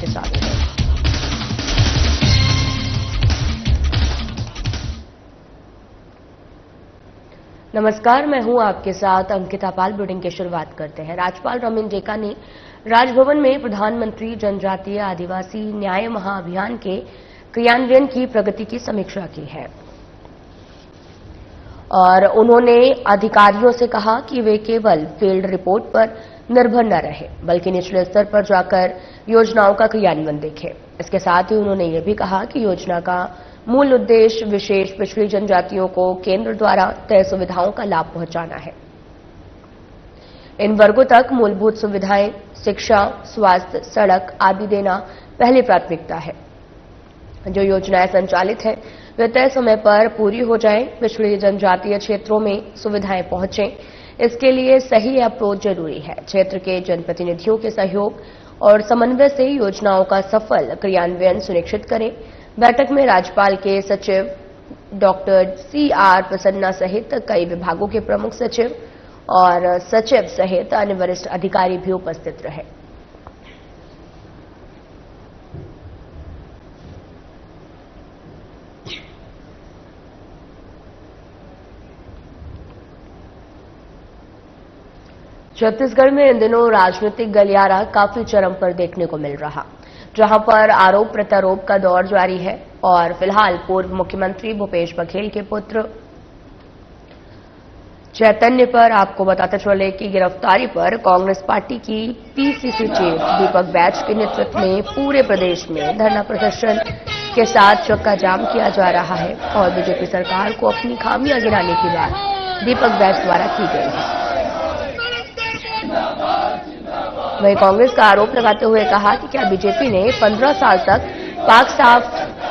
आपके साथ हैं। नमस्कार, मैं हूं आपके साथ अंकिता पाल। बुलेटिन की शुरुआत करते हैं। राज्यपाल रमन जेका ने राजभवन में प्रधानमंत्री जनजातीय आदिवासी न्याय महाअभियान के क्रियान्वयन की प्रगति की समीक्षा की है और उन्होंने अधिकारियों से कहा कि वे केवल फील्ड रिपोर्ट पर निर्भर न रहे बल्कि निचले स्तर पर जाकर योजनाओं का क्रियान्वयन देखें। इसके साथ ही उन्होंने ये भी कहा कि योजना का मूल उद्देश्य विशेष पिछड़ी जनजातियों को केंद्र द्वारा तय सुविधाओं का लाभ पहुंचाना है। इन वर्गों तक मूलभूत सुविधाएं, शिक्षा, स्वास्थ्य, सड़क आदि देना पहली प्राथमिकता है। जो योजनाएं संचालित हैं वे तय समय पर पूरी हो जाएं, पिछड़ी जनजातीय क्षेत्रों में सुविधाएं पहुंचें, इसके लिए सही अप्रोच जरूरी है। क्षेत्र के जनप्रतिनिधियों के सहयोग और समन्वय से योजनाओं का सफल क्रियान्वयन सुनिश्चित करें। बैठक में राज्यपाल के सचिव डॉक्टर CR प्रसन्ना सहित कई विभागों के प्रमुख सचिव और सचिव सहित अन्य वरिष्ठ अधिकारी भी उपस्थित रहे। छत्तीसगढ़ में इन दिनों राजनीतिक गलियारा काफी चरम पर देखने को मिल रहा, जहां पर आरोप प्रत्यारोप का दौर जारी है और फिलहाल पूर्व मुख्यमंत्री भूपेश बघेल के पुत्र चैतन्य पर आपको बताते चले कि गिरफ्तारी पर कांग्रेस पार्टी की PCC चीफ दीपक बैज के नेतृत्व में पूरे प्रदेश में धरना प्रदर्शन के साथ चक्का जाम किया जा रहा है और बीजेपी सरकार को अपनी खामियां गिनाने की बात दीपक बैज द्वारा की गई है। वहीं कांग्रेस का आरोप लगाते हुए कहा कि क्या बीजेपी ने 15 साल तक पाक साफ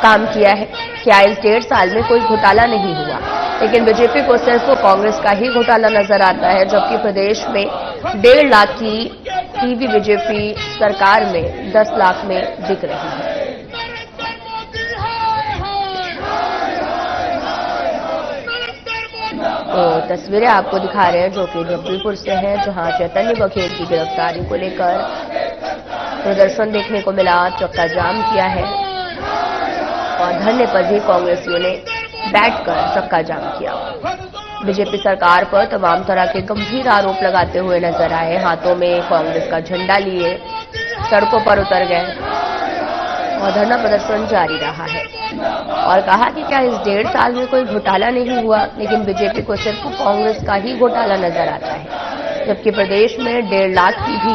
काम किया है? क्या इस 1.5 साल में कोई घोटाला नहीं हुआ? लेकिन बीजेपी को सिर्फ कांग्रेस का ही घोटाला नजर आता है, जबकि प्रदेश में 1.5 लाख की टीवी बीजेपी सरकार में 10 लाख में बिक रही है। तो तस्वीरें आपको दिखा रहे हैं जो कि जबलपुर से हैं, जहां चैतन्य बघेल की गिरफ्तारी को लेकर प्रदर्शन देखने को मिला, चक्का जाम किया है और धरने पर भी कांग्रेसियों ने बैठकर चक्का जाम किया। बीजेपी सरकार पर तमाम तरह के गंभीर आरोप लगाते हुए नजर आए, हाथों में कांग्रेस का झंडा लिए सड़कों पर उतर गए और धरना प्रदर्शन जारी रहा है और कहा कि क्या इस 1.5 साल में कोई घोटाला नहीं हुआ? लेकिन बीजेपी को सिर्फ कांग्रेस का ही घोटाला नजर आता है, जबकि प्रदेश में 1.5 लाख की भी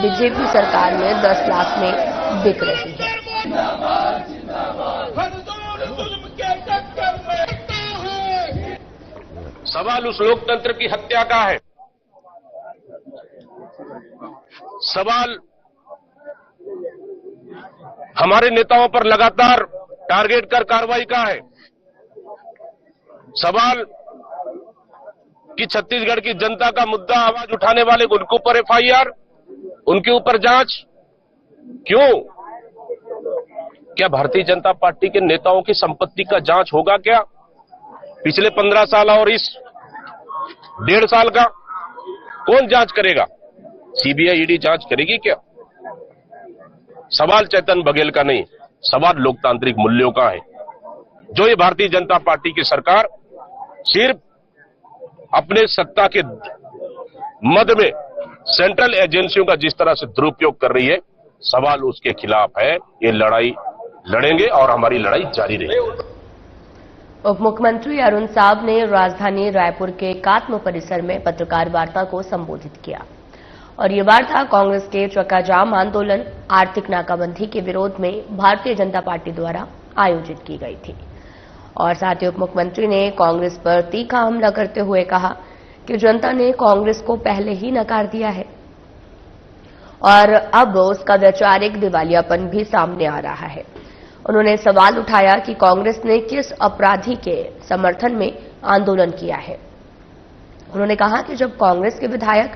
बीजेपी सरकार में 10 लाख में बिक रही है। सवाल उस लोकतंत्र की हत्या का है, सवाल हमारे नेताओं पर लगातार टारगेट कर कार्रवाई का है, सवाल कि छत्तीसगढ़ की जनता का मुद्दा आवाज उठाने वाले उनके ऊपर FIR, उनके ऊपर जांच क्यों? क्या भारतीय जनता पार्टी के नेताओं की संपत्ति का जांच होगा क्या? पिछले 15 साल और इस 1.5 साल का कौन जांच करेगा? CBI ED जांच करेगी क्या? सवाल चैतन्य बघेल का नहीं, सवाल लोकतांत्रिक मूल्यों का है, जो ये भारतीय जनता पार्टी की सरकार सिर्फ अपने सत्ता के मद में सेंट्रल एजेंसियों का जिस तरह से दुरुपयोग कर रही है, सवाल उसके खिलाफ है। ये लड़ाई लड़ेंगे और हमारी लड़ाई जारी रहेगी। उप मुख्यमंत्री अरुण साव ने राजधानी रायपुर के एकात्म परिसर में पत्रकार वार्ता को संबोधित किया और ये वार्ता कांग्रेस के चक्का जाम आंदोलन, आर्थिक नाकाबंदी के विरोध में भारतीय जनता पार्टी द्वारा आयोजित की गई थी। और साथ ही उप मुख्यमंत्री ने कांग्रेस पर तीखा हमला करते हुए कहा कि जनता ने कांग्रेस को पहले ही नकार दिया है और अब उसका वैचारिक दिवालियापन भी सामने आ रहा है। उन्होंने सवाल उठाया कि कांग्रेस ने किस अपराधी के समर्थन में आंदोलन किया है। उन्होंने कहा कि जब कांग्रेस के विधायक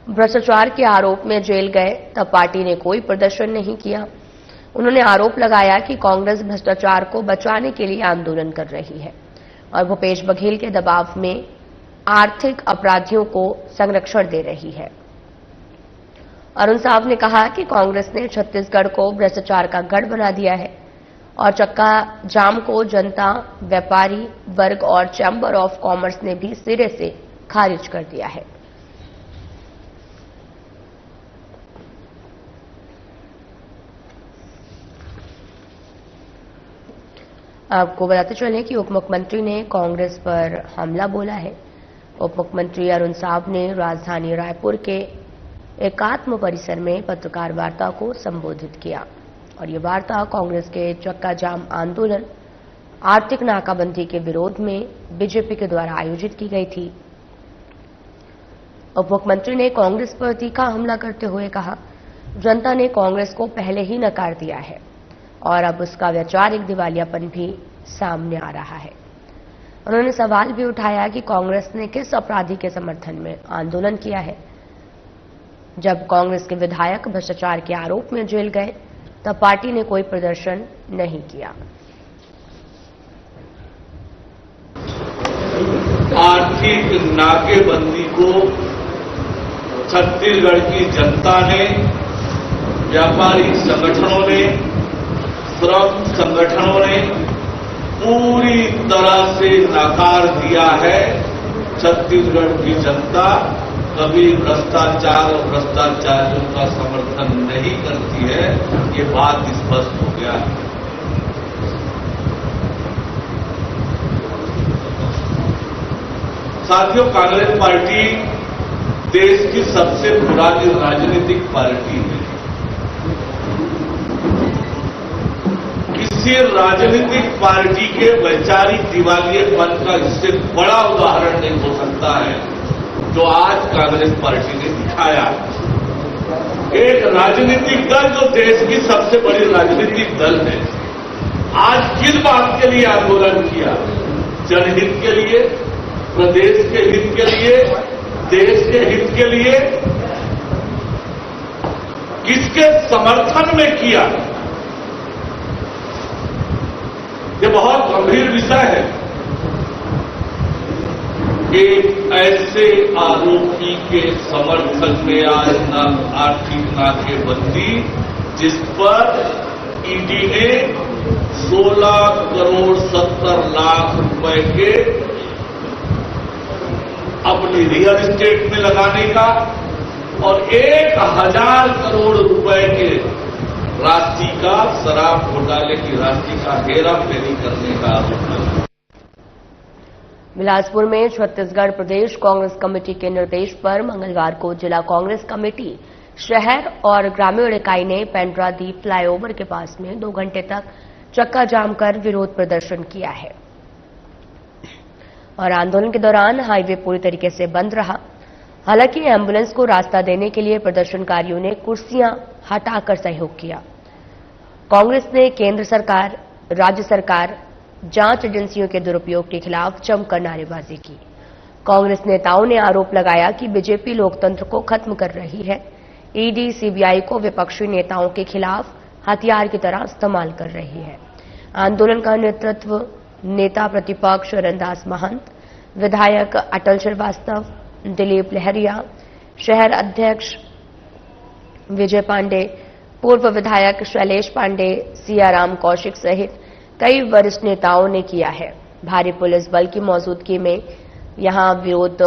भ्रष्टाचार के आरोप में जेल गए तब पार्टी ने कोई प्रदर्शन नहीं किया। उन्होंने आरोप लगाया कि कांग्रेस भ्रष्टाचार को बचाने के लिए आंदोलन कर रही है और भूपेश बघेल के दबाव में आर्थिक अपराधियों को संरक्षण दे रही है। अरुण साव ने कहा कि कांग्रेस ने छत्तीसगढ़ को भ्रष्टाचार का गढ़ बना दिया है और चक्का जाम को जनता, व्यापारी वर्ग और चैम्बर ऑफ कॉमर्स ने भी सिरे से खारिज कर दिया है। आपको बताते चलें कि उप मुख्यमंत्री ने कांग्रेस पर हमला बोला है। उप मुख्यमंत्री अरुण साव ने राजधानी रायपुर के एकात्म परिसर में पत्रकार वार्ता को संबोधित किया और ये वार्ता कांग्रेस के चक्का जाम आंदोलन, आर्थिक नाकाबंदी के विरोध में बीजेपी के द्वारा आयोजित की गई थी। उप मुख्यमंत्री ने कांग्रेस पर तीखा हमला करते हुए कहा, जनता ने कांग्रेस को पहले ही नकार दिया है और अब उसका वैचारिक दिवालियापन भी सामने आ रहा है। उन्होंने सवाल भी उठाया कि कांग्रेस ने किस अपराधी के समर्थन में आंदोलन किया है। जब कांग्रेस के विधायक भ्रष्टाचार के आरोप में जेल गए तब पार्टी ने कोई प्रदर्शन नहीं किया। आर्थिक नाकेबंदी को छत्तीसगढ़ की जनता ने, व्यापारी संगठनों ने, श्रम संगठनों ने पूरी तरह से नकार दिया है। छत्तीसगढ़ की जनता कभी भ्रष्टाचार और भ्रष्टाचारियों का समर्थन नहीं करती है, ये बात स्पष्ट हो गया है। साथियों, कांग्रेस पार्टी देश की सबसे पुरानी राजनीतिक पार्टी है। किसी राजनीतिक पार्टी के वैचारिक दिवालियेपन का इससे बड़ा उदाहरण नहीं हो सकता है जो आज कांग्रेस पार्टी ने दिखाया। एक राजनीतिक दल जो देश की सबसे बड़ी राजनीतिक दल है, आज किस बात के लिए आंदोलन किया? जनहित के लिए, प्रदेश के हित के लिए, देश के हित के लिए, किसके समर्थन में किया? ये बहुत गंभीर विषय है। एक ऐसे आरोपी के समर्थन में आज आर्थिक नाकेबंदी, जिस पर ईडी ने 16 करोड़ 70 लाख रुपए के अपनी रियल एस्टेट में लगाने का और 1000 करोड़ रुपए के राशि का, शराब घोटाले की राशि का हेराफेरी करने का आरोप है। बिलासपुर में छत्तीसगढ़ प्रदेश कांग्रेस कमेटी के निर्देश पर मंगलवार को जिला कांग्रेस कमेटी शहर और ग्रामीण इकाई ने पेंड्रादीप फ्लाईओवर के पास में 2 घंटे तक चक्का जाम कर विरोध प्रदर्शन किया है और आंदोलन के दौरान हाईवे पूरी तरीके से बंद रहा। हालांकि एम्बुलेंस को रास्ता देने के लिए प्रदर्शनकारियों ने कुर्सियां हटाकर सहयोग किया। कांग्रेस ने केंद्र सरकार, राज्य सरकार, जांच एजेंसियों के दुरुपयोग के खिलाफ जमकर नारेबाजी की। कांग्रेस नेताओं ने आरोप लगाया कि बीजेपी लोकतंत्र को खत्म कर रही है। ईडी, सीबीआई को विपक्षी नेताओं के खिलाफ हथियार की तरह इस्तेमाल कर रही है। आंदोलन का नेतृत्व नेता प्रतिपक्ष रंदास महंत, विधायक अटल श्रीवास्तव, दिलीप लहरिया, शहर अध्यक्ष विजय पांडे, पूर्व विधायक शैलेश पांडे, सियाराम कौशिक सहित कई वरिष्ठ नेताओं ने किया है। भारी पुलिस बल की मौजूदगी में यहां विरोध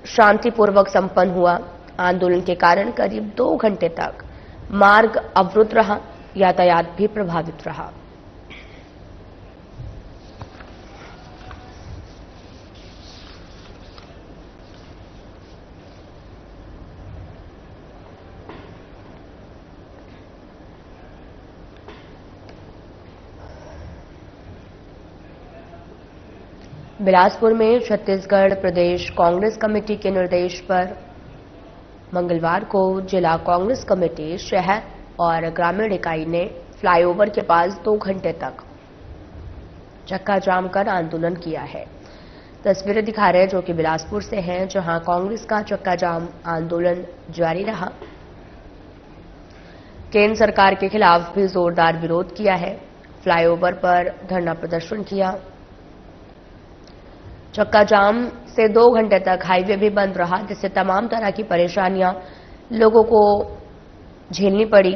शांतिपूर्वक संपन्न हुआ। आंदोलन के कारण करीब 2 घंटे तक मार्ग अवरुद्ध रहा, यातायात भी प्रभावित रहा। बिलासपुर में छत्तीसगढ़ प्रदेश कांग्रेस कमेटी के निर्देश पर मंगलवार को जिला कांग्रेस कमेटी शहर और ग्रामीण इकाई ने फ्लाईओवर के पास 2 घंटे तक चक्का जाम कर आंदोलन किया है। तस्वीरें दिखा रहे हैं जो कि बिलासपुर से हैं, जहां कांग्रेस का चक्का जाम आंदोलन जारी रहा। केंद्र सरकार के खिलाफ भी जोरदार विरोध किया है। फ्लाईओवर पर धरना प्रदर्शन किया। चक्का जाम से 2 घंटे तक हाईवे भी बंद रहा, जिससे तमाम तरह की परेशानियां लोगों को झेलनी पड़ी।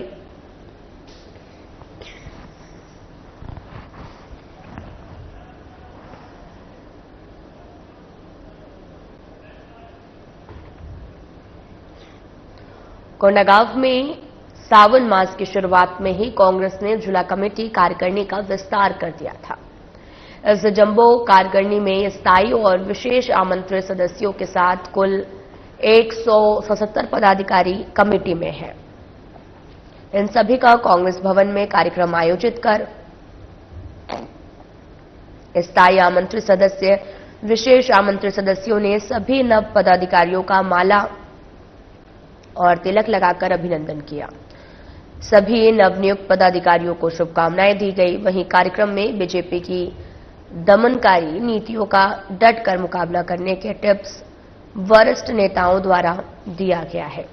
कोंडागांव में सावन मास की शुरुआत में ही कांग्रेस ने जिला कमेटी कार्यकारिणी का विस्तार कर दिया था। इस जंबो कार्यकारिणी में स्थायी और विशेष आमंत्रित सदस्यों के साथ कुल 177 पदाधिकारी कमेटी में हैं। इन सभी का कांग्रेस भवन में कार्यक्रम आयोजित कर स्थायी आमंत्रित सदस्य, विशेष आमंत्रित सदस्यों ने सभी नव पदाधिकारियों का माला और तिलक लगाकर अभिनंदन किया। सभी नवनियुक्त पदाधिकारियों को शुभकामनाएं दी गई। वहीं कार्यक्रम में बीजेपी की दमनकारी नीतियों का डटकर मुकाबला करने के टिप्स वरिष्ठ नेताओं द्वारा दिया गया है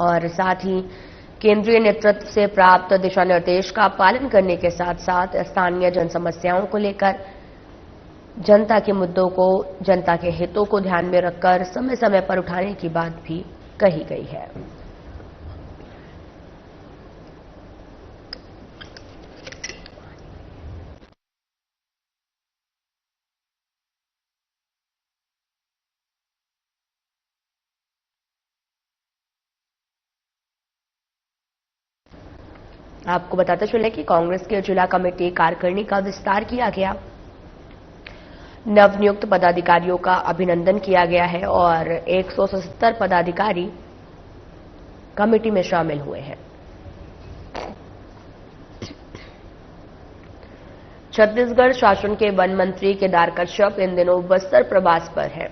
और साथ ही केंद्रीय नेतृत्व से प्राप्त दिशा निर्देश का पालन करने के साथ साथ स्थानीय जन समस्याओं को लेकर जनता के मुद्दों को, जनता के हितों को ध्यान में रखकर समय समय पर उठाने की बात भी कही गई है। आपको बताते चले कि कांग्रेस के जिला कमेटी कार्यकारिणी का विस्तार किया गया। नवनियुक्त पदाधिकारियों का अभिनंदन किया गया है और 177 पदाधिकारी कमेटी में शामिल हुए हैं। छत्तीसगढ़ शासन के वन मंत्री केदार कश्यप इन दिनों बस्तर प्रवास पर हैं।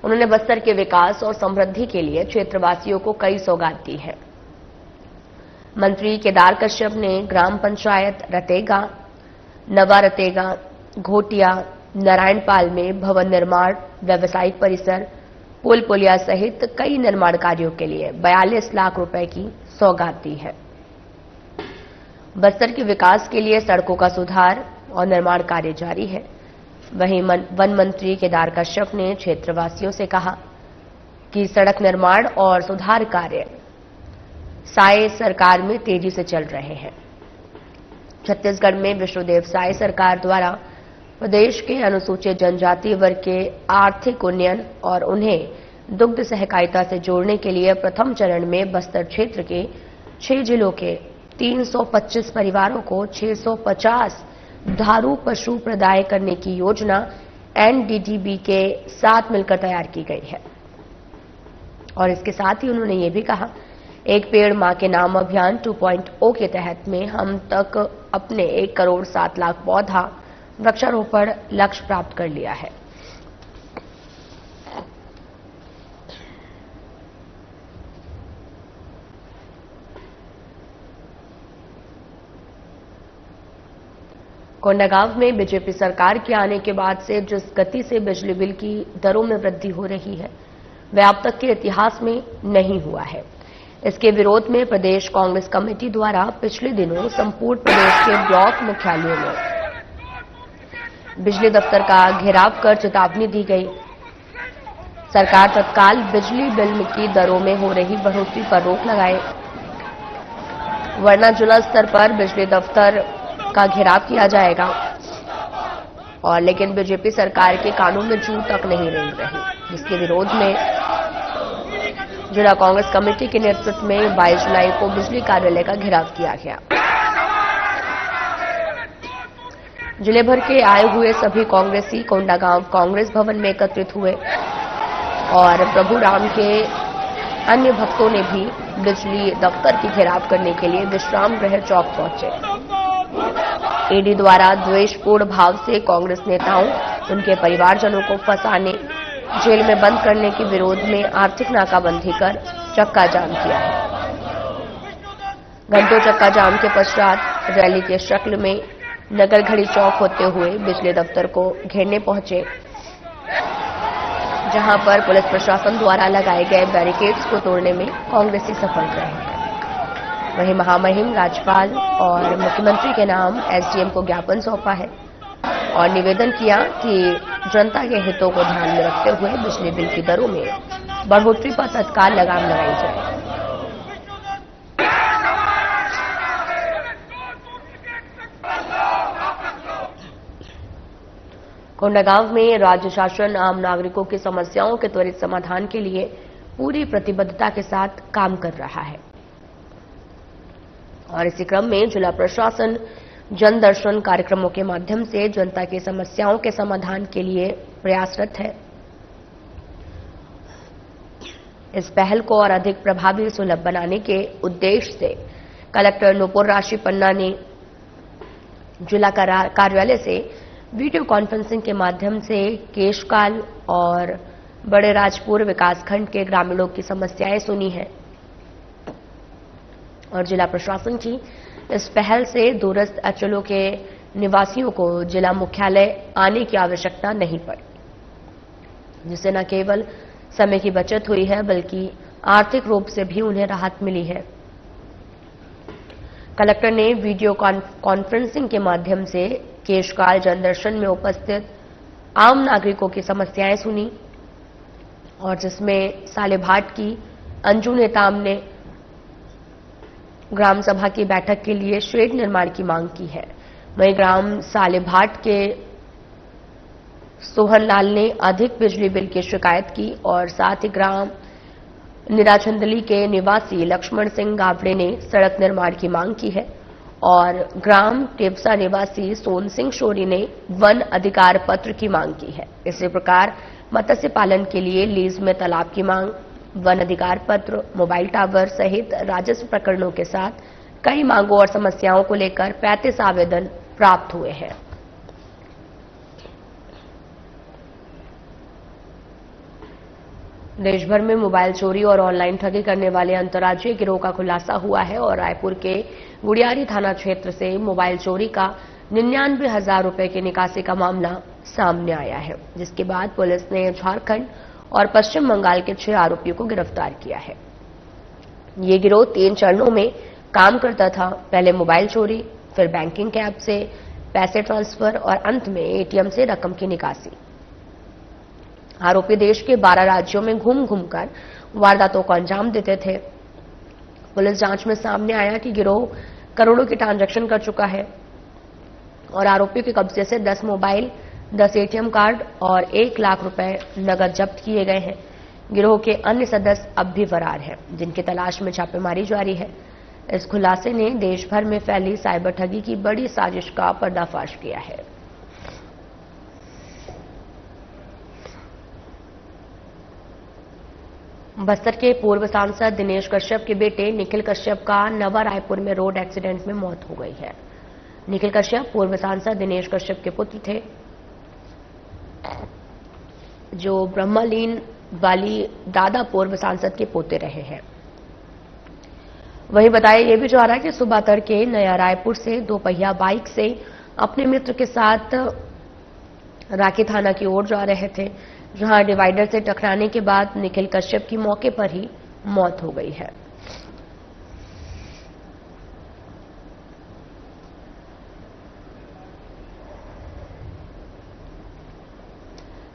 उन्होंने बस्तर के विकास और समृद्धि के लिए क्षेत्रवासियों को कई सौगात दी है। मंत्री केदार कश्यप ने ग्राम पंचायत रतेगा, नवा रतेगा, घोटिया, नारायणपाल में भवन निर्माण, व्यावसायिक परिसर, पुल पुलिया सहित कई निर्माण कार्यों के लिए 42 लाख रुपए की सौगात दी है। बस्तर के विकास के लिए सड़कों का सुधार और निर्माण कार्य जारी है। वहीं वन मंत्री केदार कश्यप ने क्षेत्रवासियों से कहा कि सड़क निर्माण और सुधार कार्य साय सरकार में तेजी से चल रहे हैं। छत्तीसगढ़ में विष्णुदेव साय सरकार द्वारा प्रदेश के अनुसूचित जनजाति वर्ग के आर्थिक उन्नयन और उन्हें दुग्ध सहकारिता से जोड़ने के लिए प्रथम चरण में बस्तर क्षेत्र के 6 जिलों के 325 परिवारों को 650 धारू पशु प्रदाय करने की योजना एनडीडीबी के साथ मिलकर तैयार की गई है। और इसके साथ ही उन्होंने ये भी कहा, एक पेड़ मां के नाम अभियान 2.0 के तहत में हम तक अपने 1 करोड़ 7 लाख पौधा वृक्षारोपण लक्ष्य प्राप्त कर लिया है। कोंडागांव में बीजेपी सरकार के आने के बाद से जिस गति से बिजली बिल की दरों में वृद्धि हो रही है, वह अब तक के इतिहास में नहीं हुआ है। इसके विरोध में प्रदेश कांग्रेस कमेटी द्वारा पिछले दिनों संपूर्ण प्रदेश के ब्लॉक मुख्यालयों में बिजली दफ्तर का घेराव कर चेतावनी दी गई। सरकार तत्काल बिजली बिल की दरों में हो रही बढ़ोतरी पर रोक लगाए, वरना जिला स्तर पर बिजली दफ्तर का घेराव किया जाएगा। और लेकिन बीजेपी सरकार के कानून में जू तक नहीं रेंग रही, जिसके विरोध में जिला कांग्रेस कमेटी के नेतृत्व में 22 जुलाई को बिजली कार्यालय का घेराव किया गया। जिले भर के आए हुए सभी कांग्रेसी कोंडागांव कांग्रेस भवन में एकत्रित हुए और प्रभु राम के अन्य भक्तों ने भी बिजली दफ्तर की घेराव करने के लिए विश्राम गृह चौक पहुंचे। ईडी द्वारा द्वेषपूर्ण भाव से कांग्रेस नेताओं, उनके परिवारजनों को फंसाने, जेल में बंद करने के विरोध में आर्थिक नाकाबंदी कर चक्का जाम किया है। घंटों चक्का जाम के पश्चात रैली के शक्ल में नगर घड़ी चौक होते हुए बिजली दफ्तर को घेरने पहुंचे, जहां पर पुलिस प्रशासन द्वारा लगाए गए बैरिकेड्स को तोड़ने में कांग्रेसी सफल रहे हैं। वहीं महामहिम राज्यपाल और मुख्यमंत्री के नाम एसडीएम को ज्ञापन सौंपा है और निवेदन किया कि जनता के हितों को ध्यान में रखते हुए बिजली बिल की दरों में बढ़ोतरी पर तत्काल लगाम लगाई जाए। कोंडागांव में राज्य शासन आम नागरिकों की समस्याओं के त्वरित समाधान के लिए पूरी प्रतिबद्धता के साथ काम कर रहा है और इसी क्रम में जिला प्रशासन जन दर्शन कार्यक्रमों के माध्यम से जनता की समस्याओं के समाधान के लिए प्रयासरत है। इस पहल को और अधिक प्रभावी सुलभ बनाने के उद्देश्य से कलेक्टर नुपुर राशि पन्ना ने जिला कार्यालय से वीडियो कॉन्फ्रेंसिंग के माध्यम से केशकाल और बड़े राजपुर विकासखंड के ग्रामीणों की समस्याएं सुनी है और जिला प्रशासन की इस पहल से दूरस्थ अंचलों के निवासियों को जिला मुख्यालय आने की आवश्यकता नहीं पड़ी, जिससे न केवल समय की बचत हुई है बल्कि आर्थिक रूप से भी उन्हें राहत मिली है। कलेक्टर ने वीडियो कॉन्फ्रेंसिंग के माध्यम से केशकाल जनदर्शन में उपस्थित आम नागरिकों की समस्याएं सुनी और जिसमें सालेभाट की अंजू नेताम ने ग्राम सभा की बैठक के लिए शेड निर्माण की मांग की है। वहीं ग्राम सालेभाट के सोहनलाल ने अधिक बिजली बिल की शिकायत की और साथ ही ग्राम निराचंदली के निवासी लक्ष्मण सिंह गावड़े ने सड़क निर्माण की मांग की है और ग्राम टेपसा निवासी सोन सिंह शोरी ने वन अधिकार पत्र की मांग की है। इसी प्रकार मत्स्य पालन के लिए लीज में तालाब की मांग, वन अधिकार पत्र, मोबाइल टावर सहित राजस्व प्रकरणों के साथ कई मांगों और समस्याओं को लेकर 35 आवेदन प्राप्त हुए हैं। देश भर में मोबाइल चोरी और ऑनलाइन ठगी करने वाले अंतर्राज्यीय गिरोह का खुलासा हुआ है और रायपुर के गुड़ियारी थाना क्षेत्र से मोबाइल चोरी का 99,000 रुपए की निकासी का मामला सामने आया है, जिसके बाद पुलिस ने झारखंड और पश्चिम बंगाल के 6 आरोपियों को गिरफ्तार किया है। ये गिरोह 3 चरणों में काम करता था। पहले मोबाइल चोरी, फिर बैंकिंग के ऐप से पैसे ट्रांसफर और अंत में एटीएम से रकम की निकासी। आरोपी देश के 12 राज्यों में घूम घूमकर वारदातों को अंजाम देते थे। पुलिस जांच में सामने आया कि गिरोह करोड़ों की ट्रांजैक्शन कर चुका है और आरोपियों के कब्जे से 10 मोबाइल, 10 एटीएम कार्ड और 1 लाख रुपए नकद जब्त किए गए हैं। गिरोह के अन्य सदस्य अब भी फरार हैं, जिनकी तलाश में छापेमारी जारी है। इस खुलासे ने देश भर में फैली साइबर ठगी की बड़ी साजिश का पर्दाफाश किया है। बस्तर के पूर्व सांसद दिनेश कश्यप के बेटे निखिल कश्यप का नवा रायपुर में रोड एक्सीडेंट में मौत हो गई है। निखिल कश्यप पूर्व सांसद दिनेश कश्यप के पुत्र थे, जो ब्रह्मलीन वाली दादा पूर्व सांसद के पोते रहे हैं। वहीं बताया यह भी जा रहा है कि सुबह तड़के नया रायपुर से 2 पहिया बाइक से अपने मित्र के साथ राखी थाना की ओर जा रहे थे, जहां डिवाइडर से टकराने के बाद निखिल कश्यप की मौके पर ही मौत हो गई है।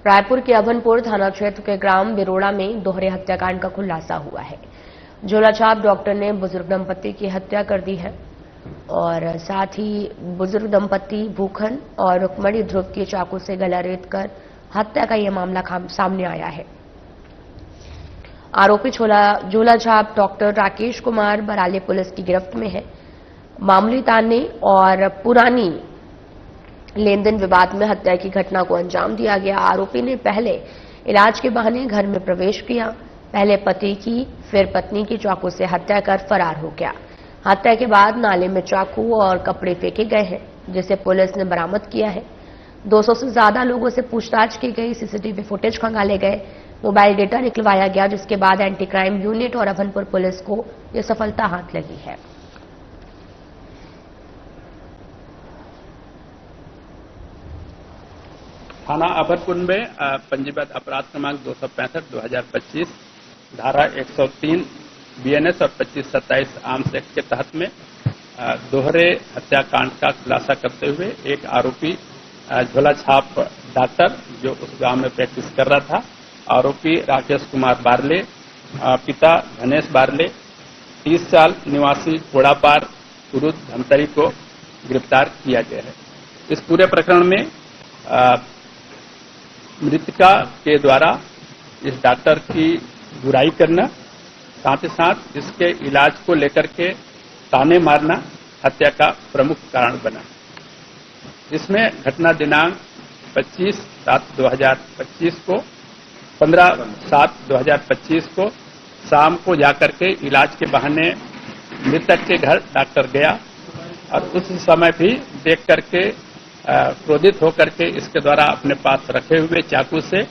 रायपुर के अभनपुर थाना क्षेत्र के ग्राम बिरोड़ा में दोहरे हत्याकांड का खुलासा हुआ है। झोलाछाप डॉक्टर ने बुजुर्ग दंपति की हत्या कर दी है और साथ ही बुजुर्ग दंपति भूखन और रुक्मणी ध्रुव की चाकू से गला रेत कर हत्या का यह मामला सामने आया है। आरोपी झोलाछाप डॉक्टर राकेश कुमार बराले पुलिस की गिरफ्त में है। मामूली ताने और पुरानी लेन देन विवाद में हत्या की घटना को अंजाम दिया गया। आरोपी ने पहले इलाज के बहाने घर में प्रवेश किया, पहले पति की फिर पत्नी की चाकू से हत्या कर फरार हो गया। हत्या के बाद नाले में चाकू और कपड़े फेंके गए हैं, जिसे पुलिस ने बरामद किया है। 200 से ज्यादा लोगों से पूछताछ की गई, सीसीटीवी फुटेज खंगाले गए, मोबाइल डेटा निकलवाया गया, जिसके बाद एंटी क्राइम यूनिट और अभनपुर पुलिस को यह सफलता हाथ लगी है। थाना अभनपुर में पंजीबद्ध अपराध क्रमांक 265/2025 धारा 103 बीएनएस और 2527 आर्म्स एक्ट के तहत में दोहरे हत्याकांड का खुलासा करते हुए एक आरोपी झोलाछाप डॉक्टर जो उस गांव में प्रैक्टिस कर रहा था, आरोपी राकेश कुमार बारले, पिता धनेश बारले, 30 साल निवासी कोड़ापार कुरुद धमतरी को गिरफ्तार किया गया है। इस पूरे प्रकरण में मृतका के द्वारा इस डॉक्टर की बुराई करना, साथ ही साथ इसके इलाज को लेकर के ताने मारना हत्या का प्रमुख कारण बना। इसमें घटना दिनांक 25/7/2025 को 15/7/2025 को शाम को जाकर के इलाज के बहाने मृतक के घर डॉक्टर गया और उस समय भी देख करके क्रोधित होकर के इसके द्वारा अपने पास रखे हुए चाकू से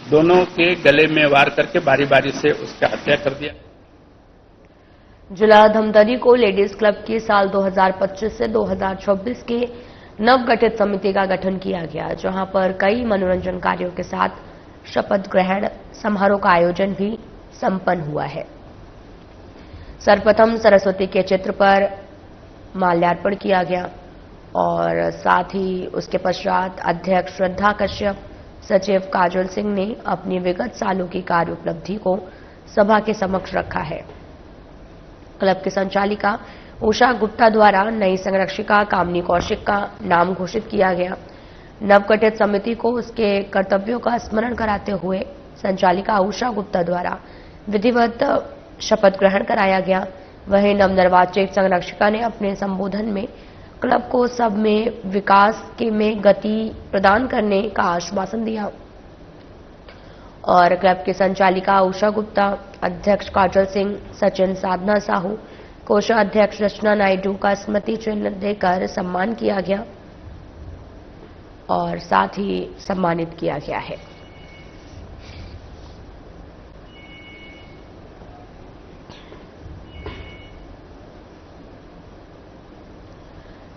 दोनों के गले में वार करके बारी बारी से उसका हत्या कर दिया। जिला धमतरी को लेडीज क्लब की साल 2025 से 2026 के नवगठित समिति का गठन किया गया, जहां पर कई मनोरंजन कार्यों के साथ शपथ ग्रहण समारोह का आयोजन भी संपन्न हुआ है। सर्वप्रथम सरस्वती के चित्र पर माल्यार्पण किया गया और साथ ही उसके पश्चात अध्यक्ष श्रद्धा कश्यप, सचिव काजल सिंह ने अपनी विगत सालों की कार्य उपलब्धि को सभा के समक्ष रखा है। क्लब की संचालिका उषा गुप्ता द्वारा नई संरक्षिका कामनी कौशिक का नाम घोषित किया गया। नवगठित समिति को उसके कर्तव्यों का स्मरण कराते हुए संचालिका उषा गुप्ता द्वारा विधिवत शपथ ग्रहण कराया गया। वहीं नवनिर्वाचित संरक्षिका ने अपने संबोधन में क्लब को सब में विकास में गति प्रदान करने का आश्वासन दिया और क्लब की संचालिका उषा गुप्ता, अध्यक्ष काजल सिंह, सचिन साधना साहू, कोषाध्यक्ष रचना नायडू का स्मृति चिन्ह देकर सम्मान किया गया और साथ ही सम्मानित किया गया है।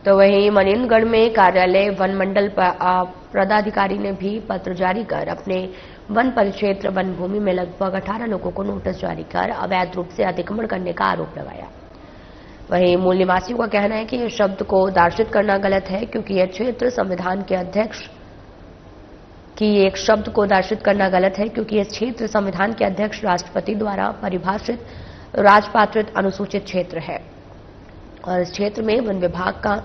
तो वहीं मनीनगढ़ में कार्यालय वन मंडल पदाधिकारी ने भी पत्र जारी कर अपने वन परिक्षेत्र वन भूमि में लगभग 18 लोगों को नोटिस जारी कर अवैध रूप से अतिक्रमण करने का आरोप लगाया। वहीं मूल निवासियों का कहना है कि इस शब्द को दार्शित करना गलत है, क्योंकि यह क्षेत्र संविधान के अध्यक्ष एक शब्द को दार्शित करना गलत है क्योंकि इस क्षेत्र संविधान के अध्यक्ष राष्ट्रपति द्वारा परिभाषित राजपात्रित अनुसूचित क्षेत्र है और इस क्षेत्र में वन विभाग का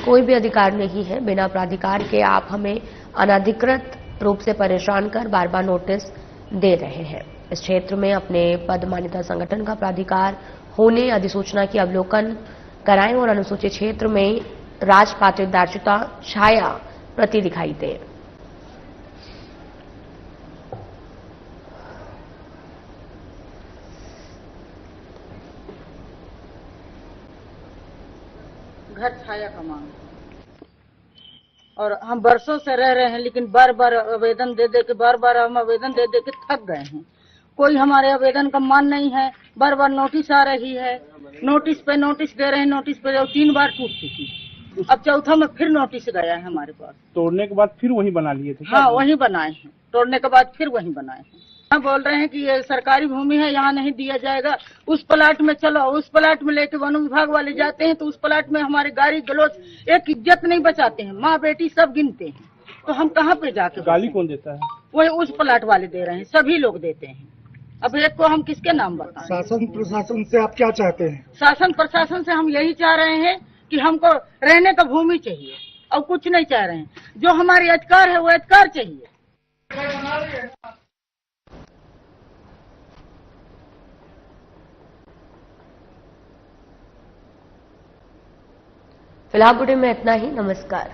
कोई भी अधिकार नहीं है। बिना प्राधिकार के आप हमें अनधिकृत रूप से परेशान कर बार बार नोटिस दे रहे हैं। इस क्षेत्र में अपने पद मान्यता संगठन का प्राधिकार होने, अधिसूचना की अवलोकन कराएं और अनुसूचित क्षेत्र में राजपात्रित दार्शिता छाया प्रति दिखाई दे। घर छाया का मांग और हम बरसों से रह रहे हैं, लेकिन बार बार आवेदन दे दे के थक गए हैं। कोई हमारे आवेदन का मान नहीं है। बार बार नोटिस आ रही है, नोटिस पे नोटिस दे रहे हैं, नोटिस पे 3 बार टूट चुकी। अब चौथा में फिर नोटिस गया है हमारे पास। तोड़ने के बाद फिर वही बना लिए थे? हाँ, वही बनाए हैं। तोड़ने के बाद फिर वही बनाए हैं। हाँ, बोल रहे हैं कि ये सरकारी भूमि है, यहाँ नहीं दिया जाएगा। उस प्लाट में चलो, उस प्लाट में लेके वन विभाग वाले जाते हैं तो उस प्लाट में हमारे गाड़ी गलोच एक इज्जत नहीं बचाते हैं। माँ बेटी सब गिनते हैं, तो हम कहाँ पे जाके? गाली कौन देता है? वही उस प्लाट वाले दे रहे हैं, सभी लोग देते हैं। अब एक को हम किसके नाम बताएं? शासन प्रशासन से आप क्या चाहते हैं? शासन प्रशासन से हम यही चाह रहे हैं कि हमको रहने का भूमि चाहिए और कुछ नहीं चाह रहे हैं। जो हमारे अधिकार है वो अधिकार चाहिए। फिलहाल बुलेटिन में इतना ही। नमस्कार।